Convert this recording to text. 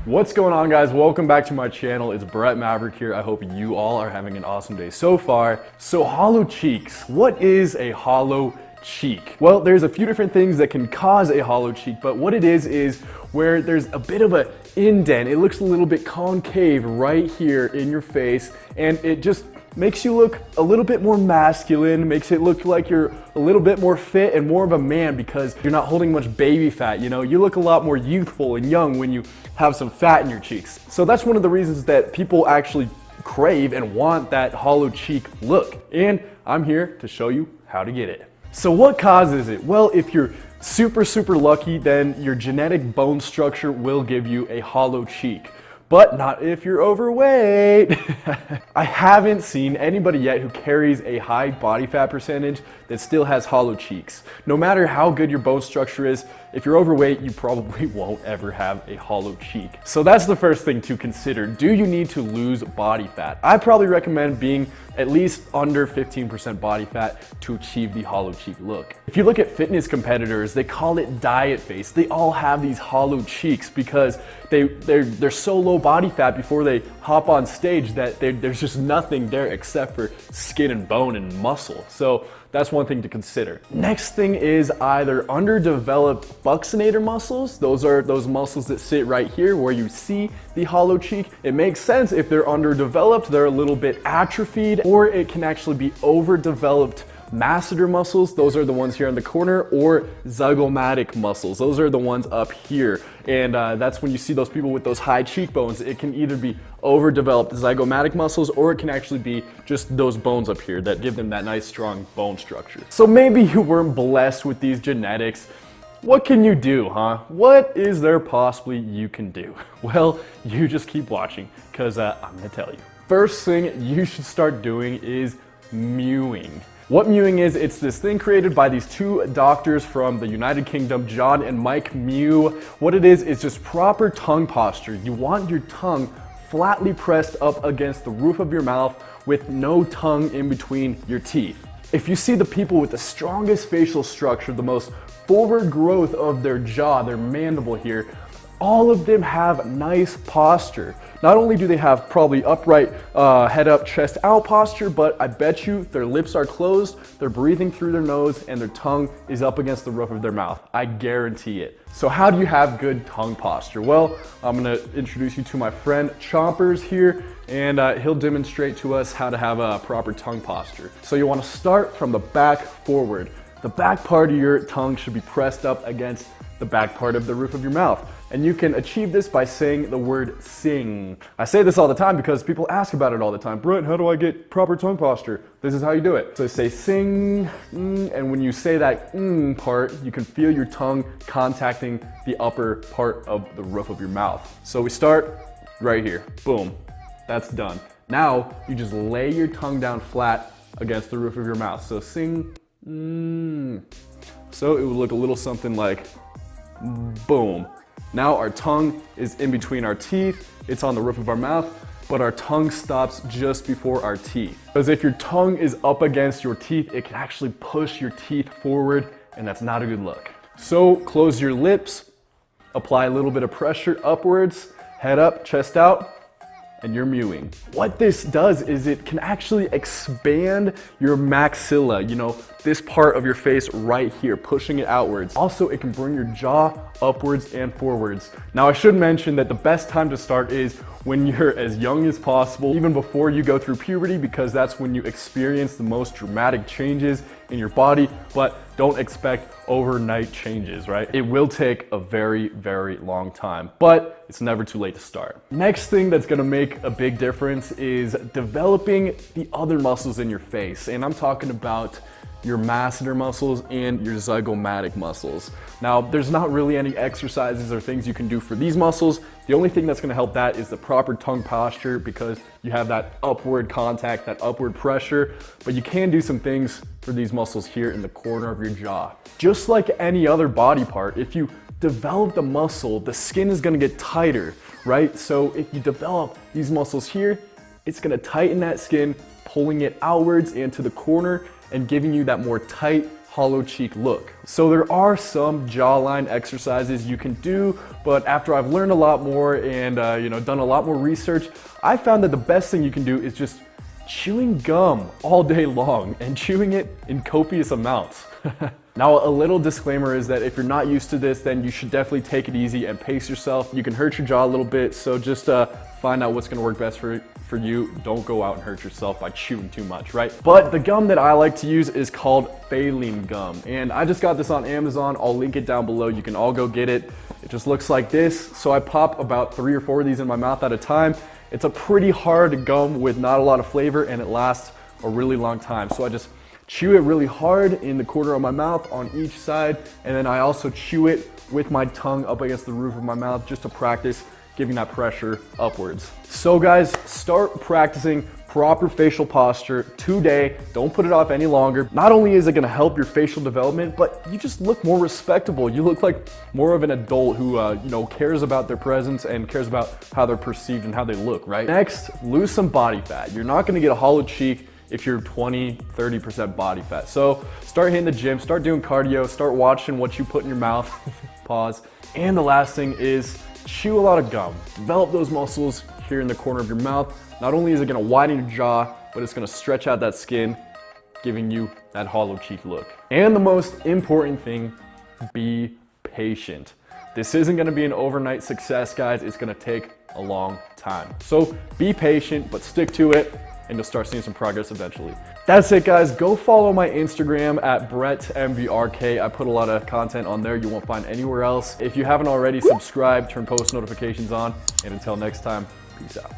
What's going on, guys? Welcome back to my channel. It's Maverick here. I hope you all are having an awesome day so far. So hollow cheeks, what is a hollow cheek? Well, there's a few different things that can cause a hollow cheek, but what it is where there's a bit of an indent. It looks a little bit concave right here in your face, and it just makes you look a little bit more masculine, makes it look like you're a little bit more fit and more of a man because you're not holding much baby fat. You know, you look a lot more youthful and young when you have some fat in your cheeks. So that's one of the reasons that people actually crave and want that hollow cheek look. And I'm here to show you how to get it. So what causes it? Well, if you're super lucky, then your genetic bone structure will give you a hollow cheek. But not if you're overweight. I haven't seen anybody yet who carries a high body fat percentage that still has hollow cheeks. No matter how good your bone structure is, if you're overweight, you probably won't ever have a hollow cheek. So that's the first thing to consider. Do you need to lose body fat? I probably recommend being at least under 15% body fat to achieve the hollow cheek look. If you look at fitness competitors, they call it diet face. They all have these hollow cheeks because they're so low body fat before they hop on stage that there's just nothing there except for skin and bone and muscle. So that's one thing to consider. Next thing is either underdeveloped buccinator muscles. Those are those muscles that sit right here where you see the hollow cheek. It makes sense if they're underdeveloped, they're a little bit atrophied, or it can actually be overdeveloped masseter muscles. Those are the ones here in the corner, or zygomatic muscles. Those are the ones up here. And that's when you see those people with those high cheekbones. It can either be overdeveloped zygomatic muscles, or it can actually be just those bones up here that give them that nice strong bone structure. So maybe you weren't blessed with these genetics. What can you do, huh? What is there possibly you can do? Well, you just keep watching, because I'm gonna tell you. First thing you should start doing is MEWING. What MEWING is, it's this thing created by these two doctors from the United Kingdom, John and Mike Mew. What it is just proper tongue posture. You want your tongue flatly pressed up against the roof of your mouth with no tongue in between your teeth. If you see the people with the strongest facial structure, the most forward growth of their jaw, their mandible here, all of them have nice posture. Not only do they have probably upright head up, chest out posture, but I bet you their lips are closed, they're breathing through their nose, and their tongue is up against the roof of their mouth. I guarantee it. So how do you have good tongue posture? Well, I'm gonna introduce you to my friend Chompers here, and he'll demonstrate to us how to have a proper tongue posture. So you wanna start from the back forward. The back part of your tongue should be pressed up against the back part of the roof of your mouth. And you can achieve this by saying the word sing. I say this all the time because people ask about it all the time. Brent, how do I get proper tongue posture? This is how you do it. So say sing, and when you say that part, you can feel your tongue contacting the upper part of the roof of your mouth. So we start right here, boom, that's done. Now you just lay your tongue down flat against the roof of your mouth. So sing, So it would look a little something like boom. Now our tongue is in between our teeth, it's on the roof of our mouth, but our tongue stops just before our teeth. Because if your tongue is up against your teeth, it can actually push your teeth forward, and that's not a good look. So close your lips, apply a little bit of pressure upwards, head up, chest out, and you're MEWING. What this does is it can actually expand your maxilla, you know, this part of your face right here, pushing it outwards. Also, it can bring your jaw upwards and forwards. Now, I should mention that the best time to start is when you're as young as possible, even before you go through puberty, because that's when you experience the most dramatic changes in your body, but don't expect overnight changes, right? It will take a very long time, but it's never too late to start. Next thing that's gonna make a big difference is developing the other muscles in your face. And I'm talking about your masseter muscles and your zygomatic muscles. Now, there's not really any exercises or things you can do for these muscles. The only thing that's gonna help that is the proper tongue posture, because you have that upward contact, that upward pressure, but you can do some things for these muscles here in the corner of your jaw. Just like any other body part, if you develop the muscle, the skin is gonna get tighter, right? So if you develop these muscles here, it's gonna tighten that skin, pulling it outwards and to the corner, and giving you that more tight, hollow cheek look. So there are some jawline exercises you can do, but after I've learned a lot more and done a lot more research, I found that the best thing you can do is just chewing gum all day long and chewing it in copious amounts. Now, a little disclaimer is that if you're not used to this, then you should definitely take it easy and pace yourself. You can hurt your jaw a little bit, so just find out what's gonna work best for you. Don't go out and hurt yourself by chewing too much, right? But the gum that I like to use is called Lange gum, and I just got this on Amazon. I'll link it down below. You can all go get it. It just looks like this. So I pop about 3 or 4 of these in my mouth at a time. It's a pretty hard gum with not a lot of flavor, and it lasts a really long time. So I just chew it really hard in the corner of my mouth on each side, and then I also chew it with my tongue up against the roof of my mouth just to practice giving that pressure upwards. So guys, start practicing proper facial posture today. Don't put it off any longer. Not only is it gonna help your facial development, but you just look more respectable. You look like more of an adult who cares about their presence and cares about how they're perceived and how they look, right? Next, lose some body fat. You're not gonna get a hollow cheek if you're 20-30% body fat. So start hitting the gym, start doing cardio, start watching what you put in your mouth, pause. And the last thing is chew a lot of gum. Develop those muscles here in the corner of your mouth. Not only is it gonna widen your jaw, but it's gonna stretch out that skin, giving you that hollow cheek look. And the most important thing, be patient. This isn't gonna be an overnight success, guys. It's gonna take a long time. So be patient, but stick to it, and you'll start seeing some progress eventually. That's it, guys. Go follow my Instagram at BrettMVRK. I put a lot of content on there you won't find anywhere else. If you haven't already, subscribe, turn post notifications on, and until next time, peace out.